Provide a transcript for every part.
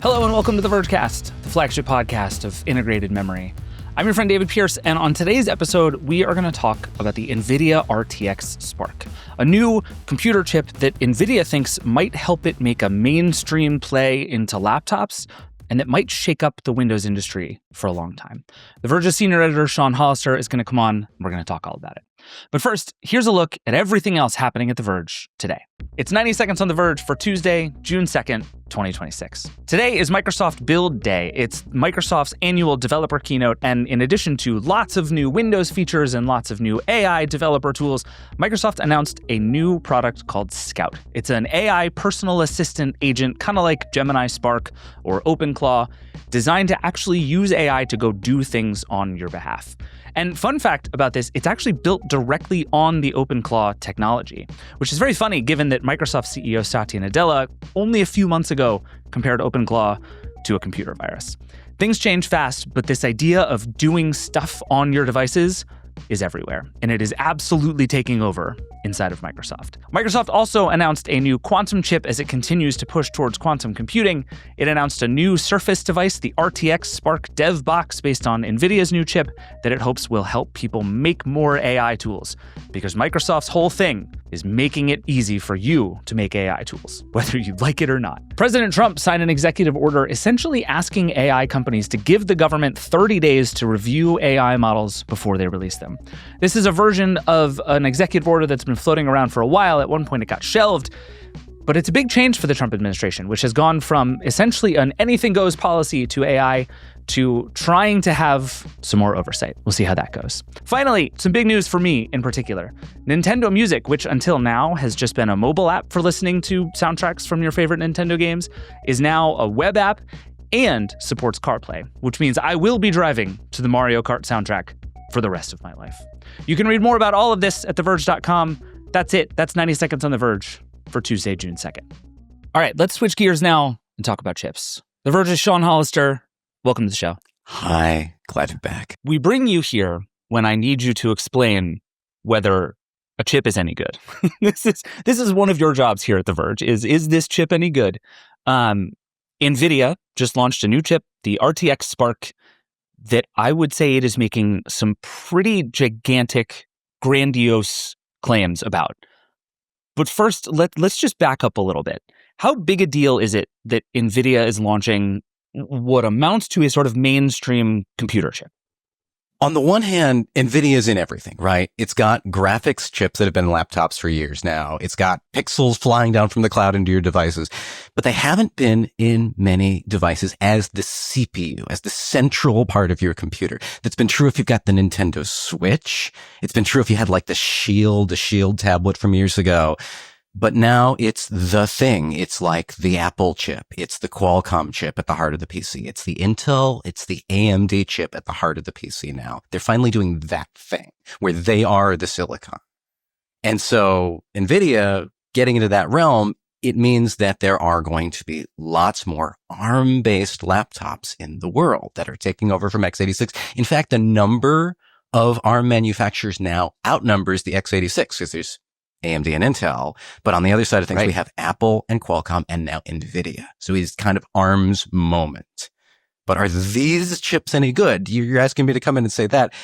Hello and welcome to the Vergecast, the flagship podcast of integrated memory. I'm your friend David Pierce, and on today's episode, we are going to talk about the Nvidia RTX Spark, a new computer chip that Nvidia thinks might help it make a mainstream play into laptops, and that might shake up the Windows industry for a long time. The Verge's senior editor, Sean Hollister, is going to come on, and we're going to talk all about it. But first, here's a look at everything else happening at The Verge today. It's 90 Seconds on The Verge for Tuesday, June 2nd, 2026. Today is Microsoft Build Day. It's Microsoft's annual developer keynote, and in addition to lots of new Windows features and lots of new AI developer tools, Microsoft announced a new product called Scout. It's an AI personal assistant agent, kind of like Gemini Spark or OpenClaw, designed to actually use AI to go do things on your behalf. And fun fact about this, it's actually built directly on the OpenClaw technology, which is very funny given that Microsoft CEO Satya Nadella only a few months ago compared OpenClaw to a computer virus. Things change fast, but this idea of doing stuff on your devices is everywhere, and it is absolutely taking over inside of Microsoft. Microsoft also announced a new quantum chip as it continues to push towards quantum computing. It announced a new Surface device, the RTX Spark Dev Box, based on Nvidia's new chip that it hopes will help people make more AI tools, because Microsoft's whole thing is making it easy for you to make AI tools, whether you like it or not. President Trump signed an executive order essentially asking AI companies to give the government 30 days to review AI models before they release them. This is a version of an executive order that's been floating around for a while. At one point, it got shelved. But it's a big change for the Trump administration, which has gone from essentially an anything goes policy to AI to trying to have some more oversight. We'll see how that goes. Finally, some big news for me in particular. Nintendo Music, which until now has just been a mobile app for listening to soundtracks from your favorite Nintendo games, is now a web app and supports CarPlay, which means I will be driving to the Mario Kart soundtrack for the rest of my life. You can read more about all of this at theverge.com. That's it. That's 90 Seconds on The Verge for Tuesday, June 2nd. All right, let's switch gears now and talk about chips. The Verge's Sean Hollister. Welcome to the show. Hi, glad to be back. We bring you here when I need you to explain whether a chip is any good. This is one of your jobs here at The Verge, is this chip any good? Nvidia just launched a new chip, the RTX Spark, that I would say it is making some pretty gigantic, grandiose claims about. But first, let's just back up a little bit. How big a deal is it that Nvidia is launching what amounts to a sort of mainstream computer chip? On the one hand, Nvidia's in everything, right? It's got graphics chips that have been in laptops for years now. It's got pixels flying down from the cloud into your devices, but they haven't been in many devices as the CPU, as the central part of your computer. That's been true if you've got the Nintendo Switch. It's been true if you had like the Shield tablet from years ago. But now it's the thing. It's like the Apple chip. It's the Qualcomm chip at the heart of the PC. It's the Intel. It's the AMD chip at the heart of the PC now. They're finally doing that thing where they are the silicon. And so Nvidia getting into that realm, it means that there are going to be lots more ARM-based laptops in the world that are taking over from x86. In fact, the number of ARM manufacturers now outnumbers the x86 because there's AMD and Intel, but on the other side of things, right, we have Apple and Qualcomm and now Nvidia. So it's kind of ARM's moment. But are these chips any good? You're asking me to come in and say that.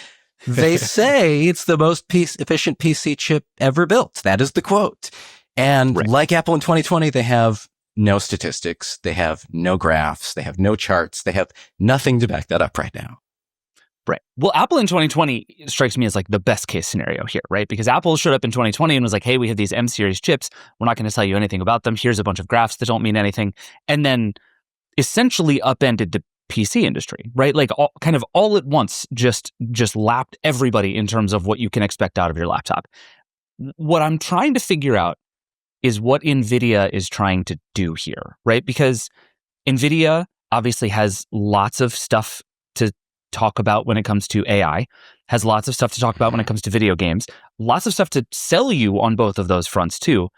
They say it's the most efficient PC chip ever built. That is the quote. And right, like Apple in 2020, they have no statistics. They have no graphs. They have no charts. They have nothing to back that up right now. Right. Well, Apple in 2020 strikes me as like the best case scenario here, right? Because Apple showed up in 2020 and was like, hey, we have these M series chips. We're not going to tell you anything about them. Here's a bunch of graphs that don't mean anything. And then essentially upended the PC industry, right? Like kind of all at once, just lapped everybody in terms of what you can expect out of your laptop. What I'm trying to figure out is what Nvidia is trying to do here, right? Because Nvidia obviously has lots of stuff to talk about when it comes to AI, has lots of stuff to talk about when it comes to video games, lots of stuff to sell you on both of those fronts too.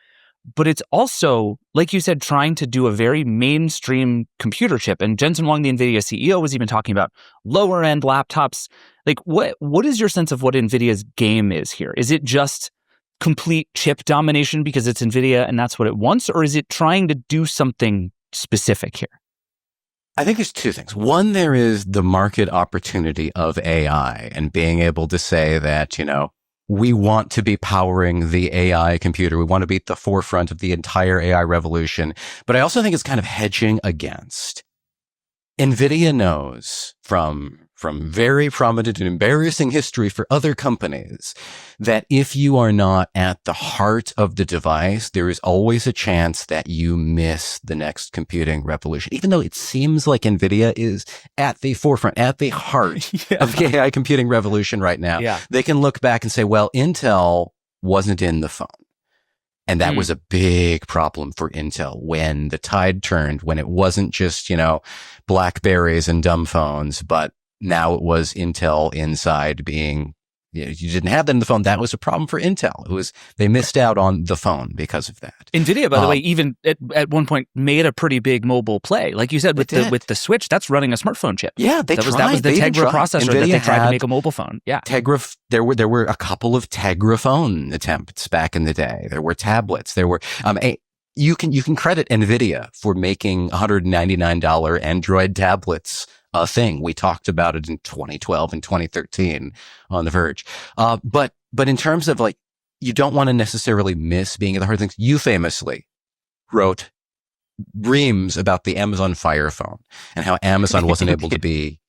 But it's also, like you said, trying to do a very mainstream computer chip. And Jensen Huang, the NVIDIA CEO, was even talking about lower end laptops. Like, what is your sense of what NVIDIA's game is here? Is it just complete chip domination because it's NVIDIA and that's what it wants? Or is it trying to do something specific here? I think there's two things. One, there is the market opportunity of AI and being able to say that, we want to be powering the AI computer. We want to be at the forefront of the entire AI revolution. But I also think it's kind of hedging against. Nvidia knows from very prominent and embarrassing history for other companies that if you are not at the heart of the device, there is always a chance that you miss the next computing revolution. Even though it seems like Nvidia is at the forefront, at the heart of the AI computing revolution right now, they can look back and say, well, Intel wasn't in the phone. And that was a big problem for Intel when the tide turned, when it wasn't just, BlackBerries and dumb phones, but now it was Intel inside being, you didn't have that in the phone. That was a problem for Intel. They missed out on the phone because of that. Nvidia, by the way, even at one point made a pretty big mobile play. Like you said, with the Switch, that's running a smartphone chip. Yeah, that was the Tegra processor that they tried to make a mobile phone. Yeah. Tegra, there were a couple of Tegra phone attempts back in the day. There were tablets. There were, you can credit Nvidia for making $199 Android tablets a thing. We talked about it in 2012 and 2013 on The Verge. But in terms of you don't want to necessarily miss being at the heart of things. You famously wrote reams about the Amazon Fire Phone and how Amazon wasn't able to be,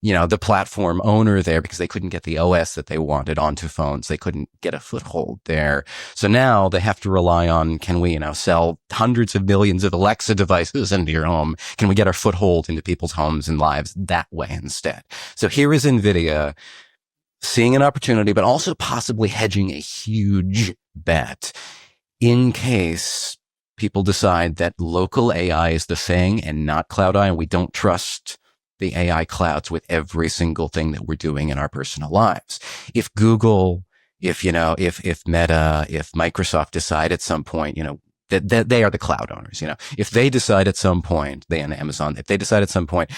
the platform owner there because they couldn't get the OS that they wanted onto phones. They couldn't get a foothold there. So now they have to rely on, can we, sell hundreds of millions of Alexa devices into your home? Can we get our foothold into people's homes and lives that way instead? So here is Nvidia seeing an opportunity, but also possibly hedging a huge bet in case people decide that local AI is the thing and not cloud AI, and we don't trust the AI clouds with every single thing that we're doing in our personal lives. If Google, if Meta, if Microsoft decide at some point, that they are the cloud owners, if they decide at some point, they and Amazon, if they decide at some point,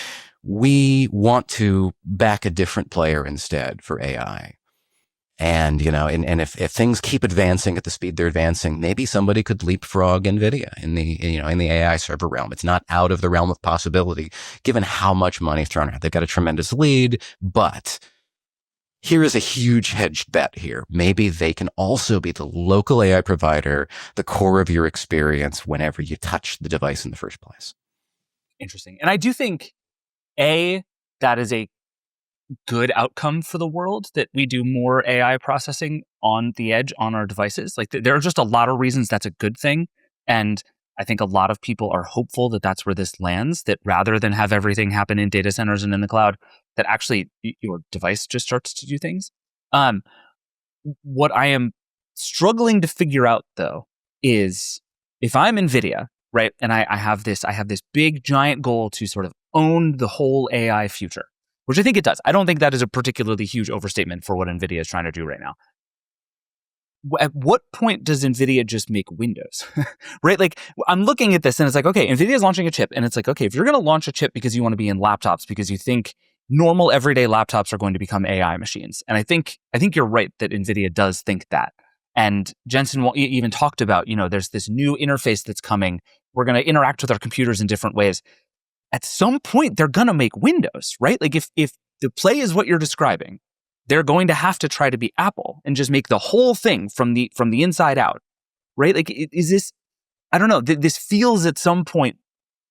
we want to back a different player instead for AI. And, and if things keep advancing at the speed they're advancing, maybe somebody could leapfrog Nvidia in the AI server realm. It's not out of the realm of possibility, given how much money is thrown around. They've got a tremendous lead, but here is a huge hedged bet here. Maybe they can also be the local AI provider, the core of your experience whenever you touch the device in the first place. Interesting. And I do think, that is a good outcome for the world, that we do more AI processing on the edge on our devices. There are just a lot of reasons that's a good thing. And I think a lot of people are hopeful that that's where this lands, that rather than have everything happen in data centers and in the cloud, that actually your device just starts to do things. What I am struggling to figure out, though, is if I'm Nvidia, right, and I have this big giant goal to sort of own the whole AI future, which I think it does. I don't think that is a particularly huge overstatement for what NVIDIA is trying to do right now. At what point does NVIDIA just make Windows? Right? I'm looking at this and it's okay, NVIDIA is launching a chip, and it's okay, if you're going to launch a chip because you want to be in laptops, because you think normal everyday laptops are going to become AI machines. And I think you're right that NVIDIA does think that. And Jensen even talked about, there's this new interface that's coming. We're going to interact with our computers in different ways. At some point, they're going to make Windows, right? If the play is what you're describing, they're going to have to try to be Apple and just make the whole thing from the inside out, right? Is this, I don't know, this feels at some point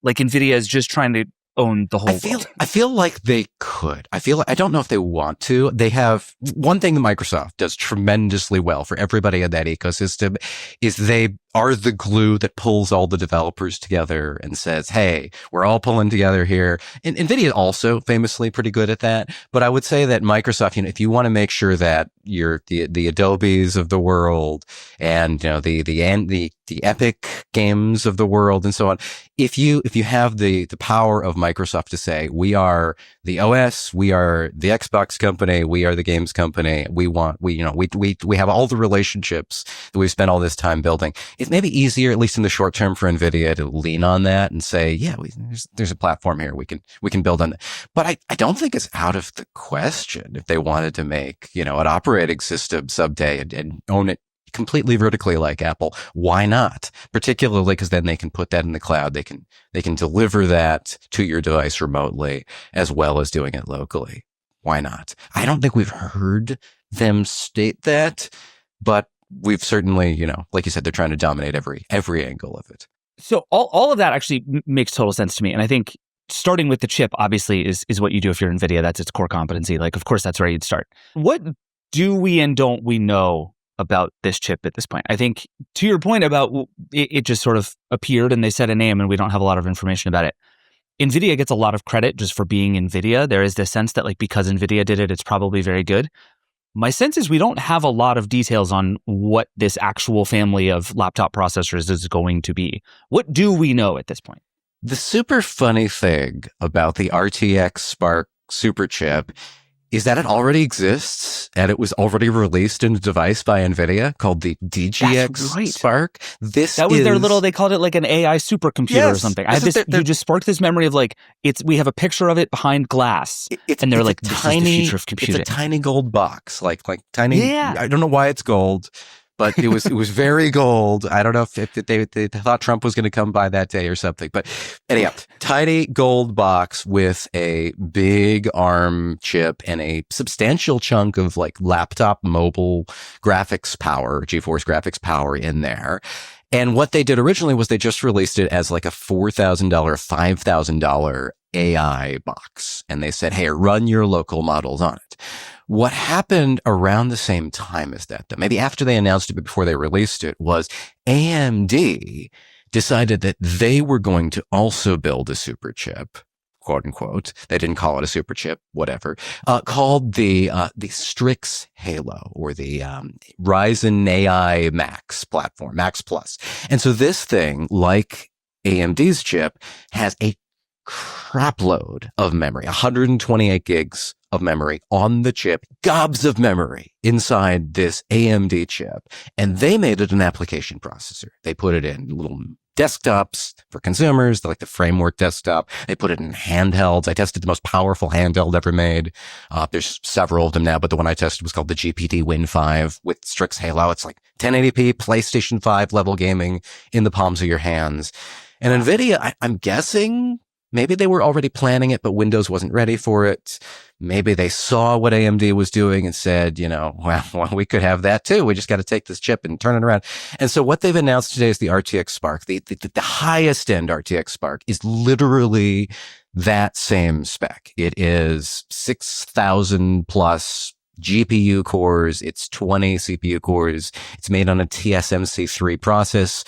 like NVIDIA is just trying to own the whole world. I feel like they could. I don't know if they want to. They have one thing that Microsoft does tremendously well for everybody in that ecosystem is they are the glue that pulls all the developers together and says, hey, we're all pulling together here. And NVIDIA also famously pretty good at that. But I would say that Microsoft, if you want to make sure that you're the Adobes of the world and, the Epic games of the world and so on, if you have the power of Microsoft to say, we are the OS, we are the Xbox company, we are the games company, we have all the relationships that we've spent all this time building. It's maybe easier, at least in the short term, for NVIDIA to lean on that and say, yeah, there's a platform here. We can build on that. But I don't think it's out of the question if they wanted to make, an operating system someday and own it completely vertically like Apple. Why not? Particularly because then they can put that in the cloud. They can deliver that to your device remotely as well as doing it locally. Why not? I don't think we've heard them state that, but we've certainly, like you said, they're trying to dominate every angle of it. So all of that actually makes total sense to me. And I think starting with the chip, obviously, is what you do if you're NVIDIA. That's its core competency. Like, of course, that's where you'd start. What do we and don't we know about this chip at this point? I think to your point about it just sort of appeared and they said a name and we don't have a lot of information about it. NVIDIA gets a lot of credit just for being NVIDIA. There is this sense that because NVIDIA did it, it's probably very good. My sense is we don't have a lot of details on what this actual family of laptop processors is going to be. What do we know at this point? The super funny thing about the RTX Spark super chip is that it already exists and it was already released in a device by Nvidia called the DGX Spark. That was their little, they called it like an AI supercomputer or something. I have this, you just sparked this memory of we have a picture of it behind glass. And they're like, this is the future of computing. It's a tiny gold box, like tiny, I don't know why it's gold. But it was very gold. I don't know if they thought Trump was going to come by that day or something. But anyhow, tiny gold box with a big ARM chip and a substantial chunk of laptop mobile graphics power, GeForce graphics power in there. And what they did originally was they just released it as a $4,000, $5,000 AI box. And they said, hey, run your local models on it. What happened around the same time as that, though, maybe after they announced it but before they released it, was AMD decided that they were going to also build a super chip, quote unquote. They didn't call it a super chip, whatever, called the Strix Halo or the Ryzen AI Max platform, Max Plus. And so this thing, like AMD's chip, has a crapload of memory, 128 gigs of memory on the chip, gobs of memory inside this AMD chip. And they made it an application processor. They put it in little desktops for consumers, like the framework desktop. They put it in handhelds. I tested the most powerful handheld ever made. There's several of them now, but the one I tested was called the GPT Win 5 with Strix Halo. It's 1080p PlayStation 5 level gaming in the palms of your hands. And NVIDIA, I'm guessing maybe they were already planning it, but Windows wasn't ready for it. Maybe they saw what AMD was doing and said, well, we could have that too. We just got to take this chip and turn it around. And so what they've announced today is the RTX Spark. The highest end RTX Spark is literally that same spec. It is 6,000 plus GPU cores. It's 20 CPU cores. It's made on a TSMC 3 process.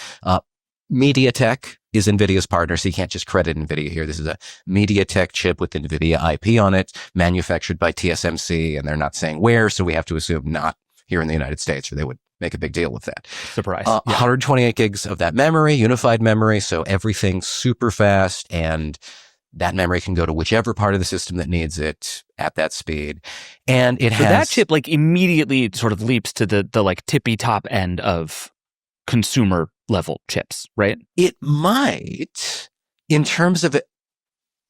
MediaTek is NVIDIA's partner, so you can't just credit NVIDIA here. This is a MediaTek chip with NVIDIA IP on it, manufactured by TSMC, and they're not saying where, so we have to assume not here in the United States, or they would make a big deal of that. Surprise. 128 gigs of that memory, unified memory, so everything's super fast, and that memory can go to whichever part of the system that needs it at that speed. And it has... that chip immediately sort of leaps to the tippy top end of consumer level chips, right? It might, in terms of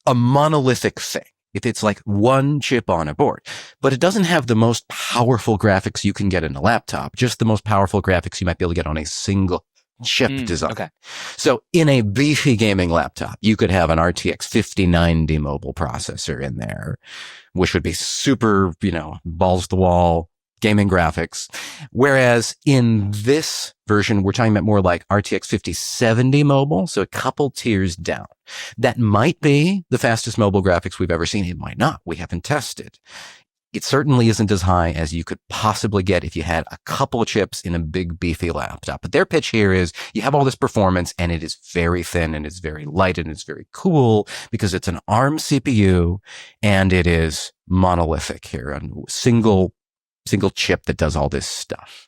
a monolithic thing, if it's one chip on a board, but it doesn't have the most powerful graphics you can get in a laptop, just the most powerful graphics you might be able to get on a single chip design. Okay. So in a beefy gaming laptop, you could have an RTX 5090 mobile processor in there, which would be super, balls to the wall gaming graphics. Whereas in this version, we're talking about more like RTX 5070 mobile, so a couple tiers down. That might be the fastest mobile graphics we've ever seen. It might not. We haven't tested. It certainly isn't as high as you could possibly get if you had a couple chips in a big beefy laptop. But their pitch here is you have all this performance and it is very thin and it's very light and it's very cool because it's an ARM CPU and it is monolithic here, a single chip that does all this stuff.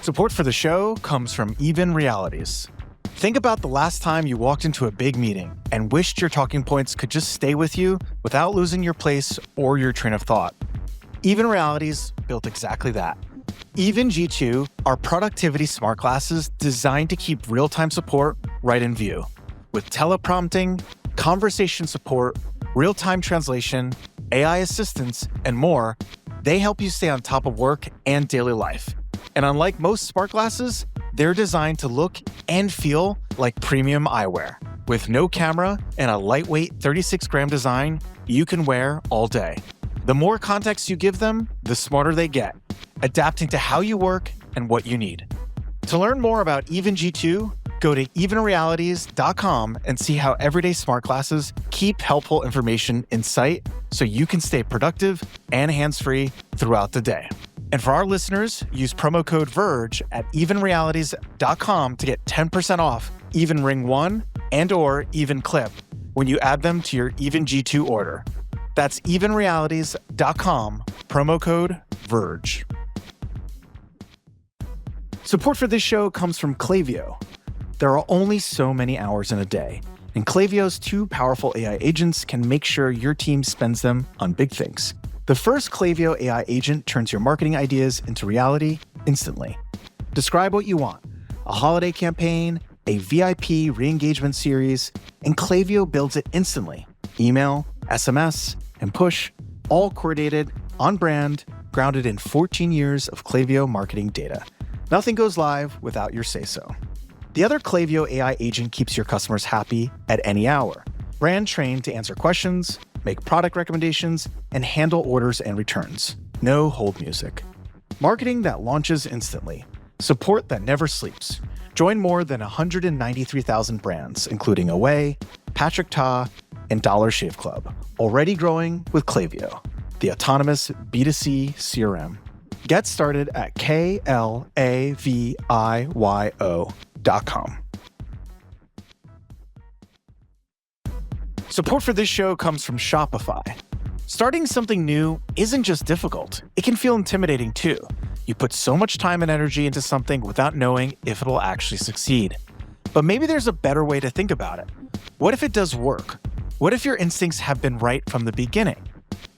Support for the show comes from Even Realities. Think about the last time you walked into a big meeting and wished your talking points could just stay with you without losing your place or your train of thought. Even Realities built exactly that. Even G2 are productivity smart glasses designed to keep real-time support right in view. With teleprompting, conversation support, real-time translation, AI assistance, and more, they help you stay on top of work and daily life, And unlike most smart glasses, they're designed to look and feel like premium eyewear. With no camera and a lightweight 36-gram design, you can wear all day. The more context you give them, the smarter they get, adapting to how you work and what you need. To learn more about Even G2, go to evenrealities.com and see how everyday smart glasses keep helpful information in sight so you can stay productive and hands-free throughout the day. And for our listeners, use promo code VERGE at evenrealities.com to get 10% off Even Ring 1 and or Even Clip when you add them to your Even G2 order. That's evenrealities.com, promo code VERGE. Support for this show comes from Klaviyo. There are only so many hours in a day, and Klaviyo's 2 powerful AI agents can make sure your team spends them on big things. The first Klaviyo AI agent turns your marketing ideas into reality instantly. Describe what you want: a holiday campaign, a VIP re-engagement series, and Klaviyo builds it instantly. Email, SMS, and push, all coordinated, on brand, grounded in 14 years of Klaviyo marketing data. Nothing goes live without your say-so. The other Klaviyo AI agent keeps your customers happy at any hour. Brand trained to answer questions, make product recommendations, and handle orders and returns. No hold music. Marketing that launches instantly. Support that never sleeps. Join more than 193,000 brands, including Away, Patrick Ta, and Dollar Shave Club, already growing with Klaviyo, the autonomous B2C CRM. Get started at klaviyo.com. Support for this show comes from Shopify. Starting something new isn't just difficult, it can feel intimidating too. You put so much time and energy into something without knowing if it'll actually succeed. But maybe there's a better way to think about it. What if it does work? What if your instincts have been right from the beginning?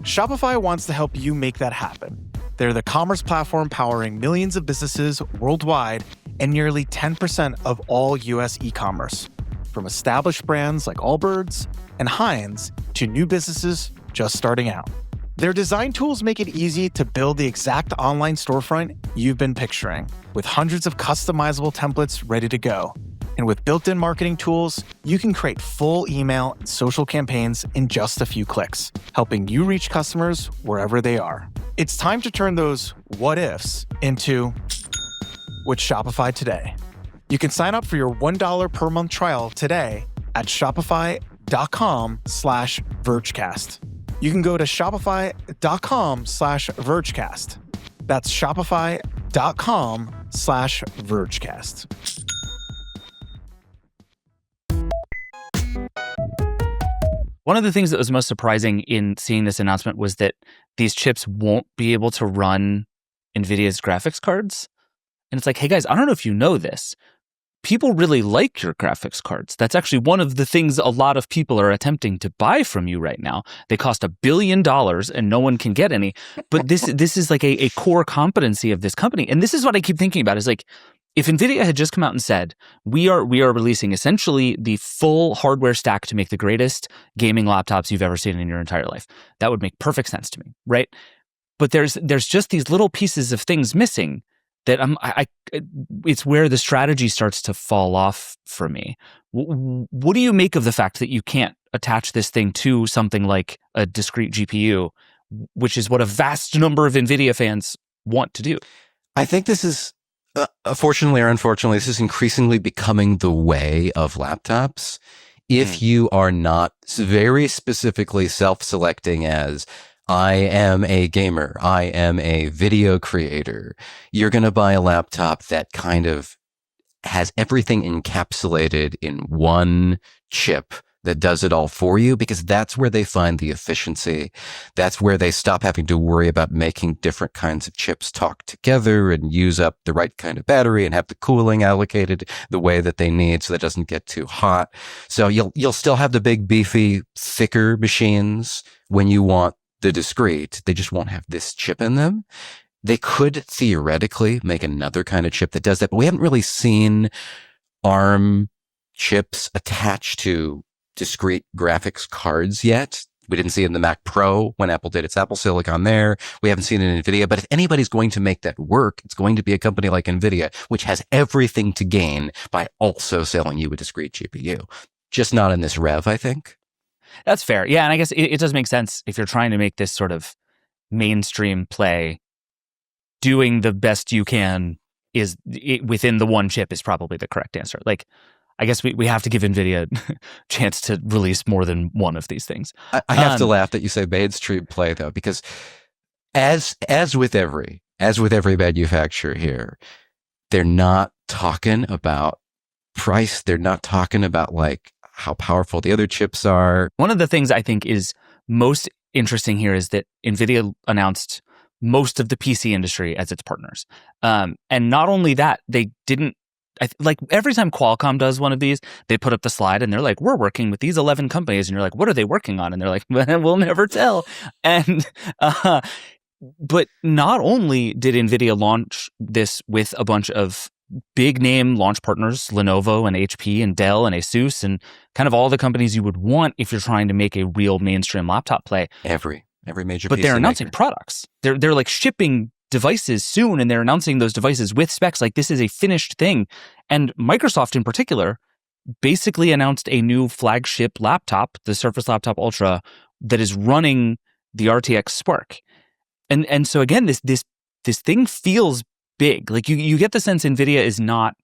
Shopify wants to help you make that happen. They're the commerce platform powering millions of businesses worldwide and nearly 10% of all US e-commerce. From established brands like Allbirds and Heinz to new businesses just starting out. Their design tools make it easy to build the exact online storefront you've been picturing, with hundreds of customizable templates ready to go. And with built-in marketing tools, you can create full email and social campaigns in just a few clicks, helping you reach customers wherever they are. It's time to turn those what-ifs into with Shopify today. You can sign up for your $1 per month trial today at shopify.com/Vergecast. You can go to shopify.com/Vergecast. That's shopify.com/Vergecast. One of the things that was most surprising in seeing this announcement was that these chips won't be able to run NVIDIA's graphics cards. And it's like, hey guys, I don't know if you know this. People really like your graphics cards. That's actually one of the things a lot of people are attempting to buy from you right now. They cost $1 billion and no one can get any. But this is like a core competency of this company. And this is what I keep thinking about is like, if NVIDIA had just come out and said, we are releasing essentially the full hardware stack to make the greatest gaming laptops you've ever seen in your entire life, that would make perfect sense to me, right? But there's just these little pieces of things missing that it's where the strategy starts to fall off for me. What do you make of the fact that you can't attach this thing to something like a discrete GPU, which is what a vast number of NVIDIA fans want to do? I think this is, fortunately or unfortunately, this is increasingly becoming the way of laptops. If you are not very specifically self-selecting as, I am a gamer, I am a video creator, you're going to buy a laptop that kind of has everything encapsulated in one chip that does it all for you, because that's where they find the efficiency. That's where they stop having to worry about making different kinds of chips talk together and use up the right kind of battery and have the cooling allocated the way that they need so that it doesn't get too hot. So you'll still have the big, beefy, thicker machines when you want the discrete. They just won't have this chip in them. They could theoretically make another kind of chip that does that, but we haven't really seen ARM chips attached to discrete graphics cards yet. We didn't see it in the Mac Pro when Apple did its Apple Silicon there. We haven't seen it in Nvidia. But if anybody's going to make that work, it's going to be a company like Nvidia, which has everything to gain by also selling you a discrete GPU. Just not in this rev, I think. That's fair. Yeah, and I guess it does make sense if you're trying to make this sort of mainstream play. Doing the best you can within the one chip is probably the correct answer. Like, I guess we have to give Nvidia a chance to release more than one of these things. I have to laugh that you say mainstream play though, because as with every manufacturer here, they're not talking about price. They're not talking about like how powerful the other chips are. One of the things I think is most interesting here is that Nvidia announced most of the PC industry as its partners. And not only that, they didn't, like every time Qualcomm does one of these, they put up the slide and they're like, we're working with these 11 companies. And you're like, what are they working on? And they're like, we'll never tell. And, but not only did Nvidia launch this with a bunch of big name launch partners, Lenovo and HP and Dell and Asus and kind of all the companies you would want if you're trying to make a real mainstream laptop play. Every major but PC they're announcing maker. Products. They're like shipping devices soon, and they're announcing those devices with specs. Like this is a finished thing. And Microsoft in particular basically announced a new flagship laptop, the Surface Laptop Ultra, that is running the RTX Spark. And so again, this thing feels big. Like you get the sense Nvidia is not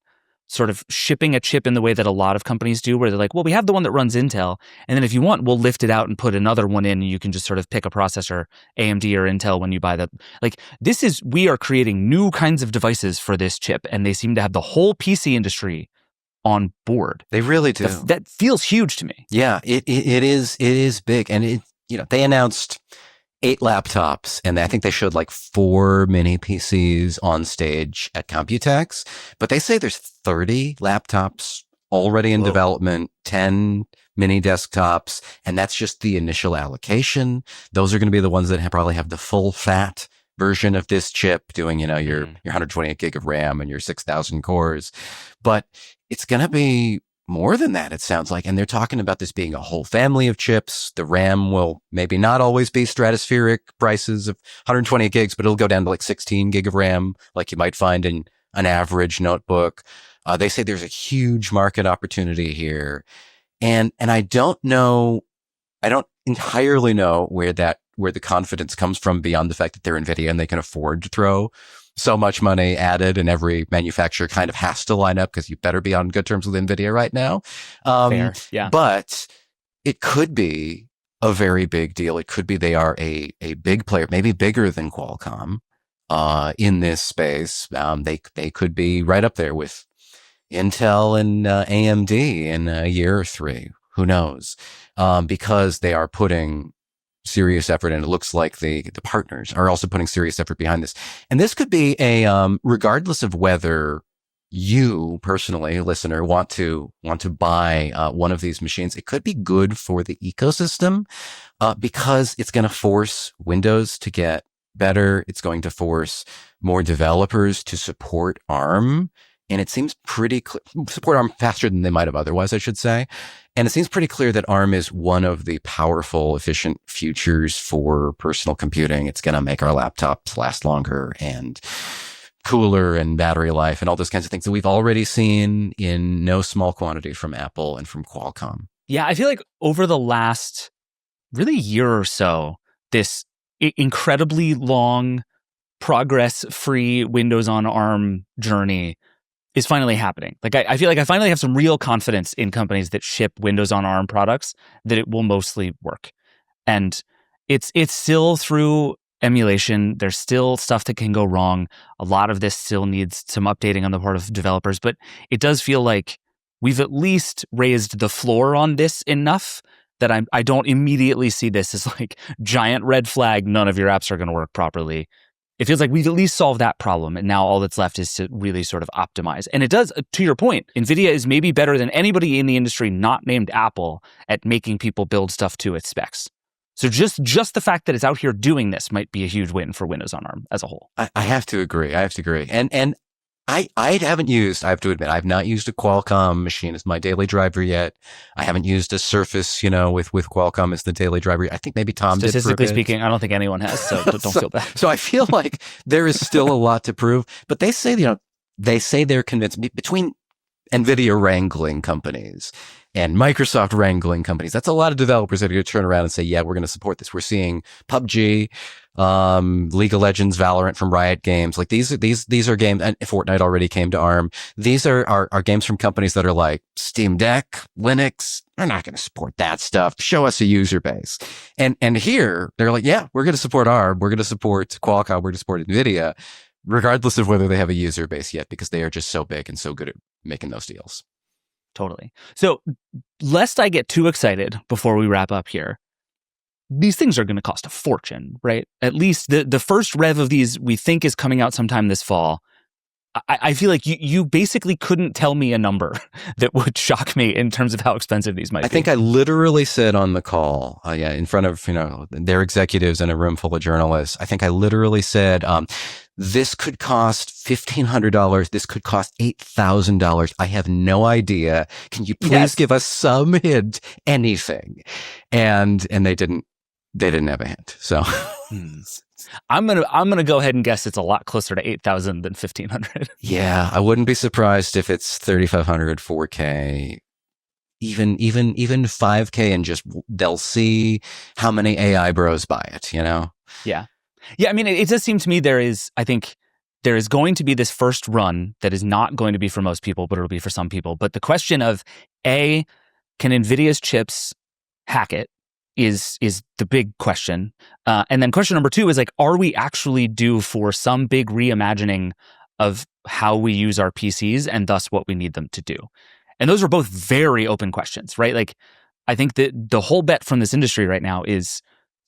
sort of shipping a chip in the way that a lot of companies do, where they're like, well, we have the one that runs Intel, and then if you want, we'll lift it out and put another one in, and you can just sort of pick a processor, AMD or Intel, when you buy the, like, we are creating new kinds of devices for this chip, and they seem to have the whole PC industry on board. They really do. That feels huge to me. Yeah, it is big. And they announced 8 laptops, and I think they showed like 4 mini PCs on stage at Computex, but they say there's 30 laptops already in development, 10 mini desktops, and that's just the initial allocation. Those are going to be the ones that probably have the full fat version of this chip doing, your 128 gig of RAM and your 6,000 cores. But it's going to be more than that, it sounds like. And they're talking about this being a whole family of chips. The RAM will maybe not always be stratospheric prices of 128 gigs, but it'll go down to like 16 gig of RAM, like you might find in an average notebook. They say there's a huge market opportunity here. And I don't entirely know where the confidence comes from beyond the fact that they're Nvidia and they can afford to throw so much money added, and every manufacturer kind of has to line up because you better be on good terms with Nvidia right now. Fair, yeah. But it could be a very big deal. It could be they are a big player, maybe bigger than Qualcomm in this space. They could be right up there with Intel and AMD in a year or 3. Who knows? Because they are putting serious effort, and it looks like the partners are also putting serious effort behind this. And this could be regardless of whether you personally, listener, want to buy one of these machines, it could be good for the ecosystem because it's going to force Windows to get better. It's going to force more developers to support ARM. And it seems pretty clear, support ARM faster than they might have otherwise, I should say. And it seems pretty clear that ARM is one of the powerful, efficient futures for personal computing. It's going to make our laptops last longer and cooler and battery life and all those kinds of things that we've already seen in no small quantity from Apple and from Qualcomm. Yeah, I feel like over the last really year or so, this incredibly long, progress-free Windows on ARM journey is finally happening. Like I feel like I finally have some real confidence in companies that ship Windows on ARM products that it will mostly work. And it's still through emulation. There's still stuff that can go wrong. A lot of this still needs some updating on the part of developers, but it does feel like we've at least raised the floor on this enough that I don't immediately see this as like giant red flag, none of your apps are going to work properly. It feels like we've at least solved that problem, and now all that's left is to really sort of optimize. And it does, to your point, NVIDIA is maybe better than anybody in the industry not named Apple at making people build stuff to its specs. So just the fact that it's out here doing this might be a huge win for Windows on ARM as a whole. I have to agree. And I have to admit, I've not used a Qualcomm machine as my daily driver yet. I haven't used a Surface, with Qualcomm as the daily driver. I think maybe Tom did. Statistically speaking, I don't think anyone has, so don't feel bad. So I feel like there is still a lot to prove, but they say, they're convinced between Nvidia wrangling companies and Microsoft wrangling companies. That's a lot of developers that are going to turn around and say, yeah, we're going to support this. We're seeing PUBG, League of Legends, Valorant from Riot Games. Like these are games, and Fortnite already came to ARM. These are games from companies that are like Steam Deck, Linux. We're not going to support that stuff. Show us a user base. And here they're like, yeah, we're going to support ARM. We're going to support Qualcomm. We're going to support Nvidia, regardless of whether they have a user base yet, because they are just so big and so good at making those deals. Totally. So lest I get too excited before we wrap up here, these things are going to cost a fortune, right? At least the first rev of these we think is coming out sometime this fall. I feel like you basically couldn't tell me a number that would shock me in terms of how expensive these might be. I think I literally said on the call, in front of their executives in a room full of journalists, I think I literally said, this could cost $1,500. This could cost $8,000. I have no idea. Can you please give us some hint, anything? And they didn't have a hint. So I'm gonna go ahead and guess it's a lot closer to 8,000 than 1,500. Yeah, I wouldn't be surprised if it's 3,500, 4K, even 5K, and just they'll see how many AI bros buy it. Yeah. I mean, it does seem to me there is going to be this first run that is not going to be for most people, but it'll be for some people. But the question of can NVIDIA's chips hack it is the big question. And then question number 2 is are we actually due for some big reimagining of how we use our PCs and thus what we need them to do? And those are both very open questions, right? I think that the whole bet from this industry right now is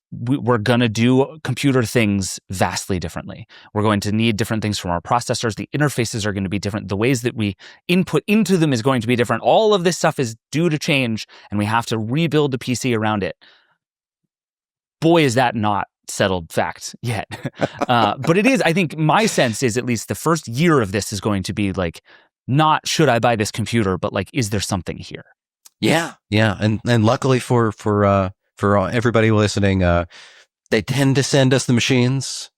we're going to do computer things vastly differently. We're going to need different things from our processors. The interfaces are going to be different. The ways that we input into them is going to be different. All of this stuff is due to change, and we have to rebuild the PC around it. Boy, is that not settled fact yet. But it is, I think my sense is at least the first year of this is going to be not should I buy this computer, but is there something here? Yeah. And luckily for everybody listening, they tend to send us the machines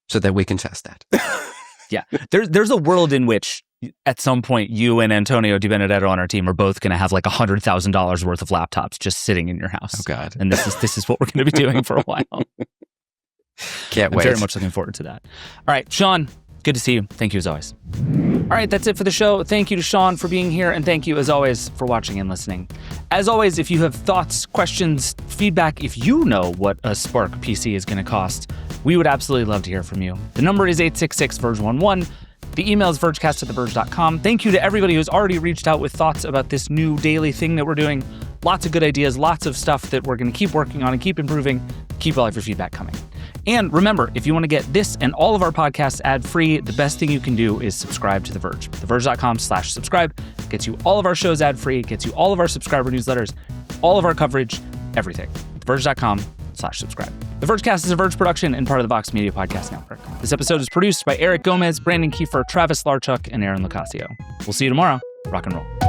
so that we can test that. Yeah. There's a world in which at some point you and Antonio Di Benedetto on our team are both going to have $100,000 worth of laptops just sitting in your house. Oh, God. And this is what we're going to be doing for a while. Can't wait. I'm very much looking forward to that. All right, Sean, good to see you. Thank you as always. All right, that's it for the show. Thank you to Sean for being here, and thank you as always for watching and listening. As always, if you have thoughts, questions, feedback, if you know what a Spark PC is going to cost, we would absolutely love to hear from you. The number is 866-VERGE11. The email is vergecast@theverge.com. Thank you to everybody who's already reached out with thoughts about this new daily thing that we're doing. Lots of good ideas, lots of stuff that we're going to keep working on and keep improving. Keep all of your feedback coming. And remember, if you want to get this and all of our podcasts ad-free, the best thing you can do is subscribe to The Verge. TheVerge.com/subscribe gets you all of our shows ad-free, gets you all of our subscriber newsletters, all of our coverage, everything. TheVerge.com/subscribe. The Vergecast is a Verge production and part of the Vox Media Podcast Network. This episode is produced by Eric Gomez, Brandon Kiefer, Travis Larchuk, and Aaron Locasio. We'll see you tomorrow. Rock and roll.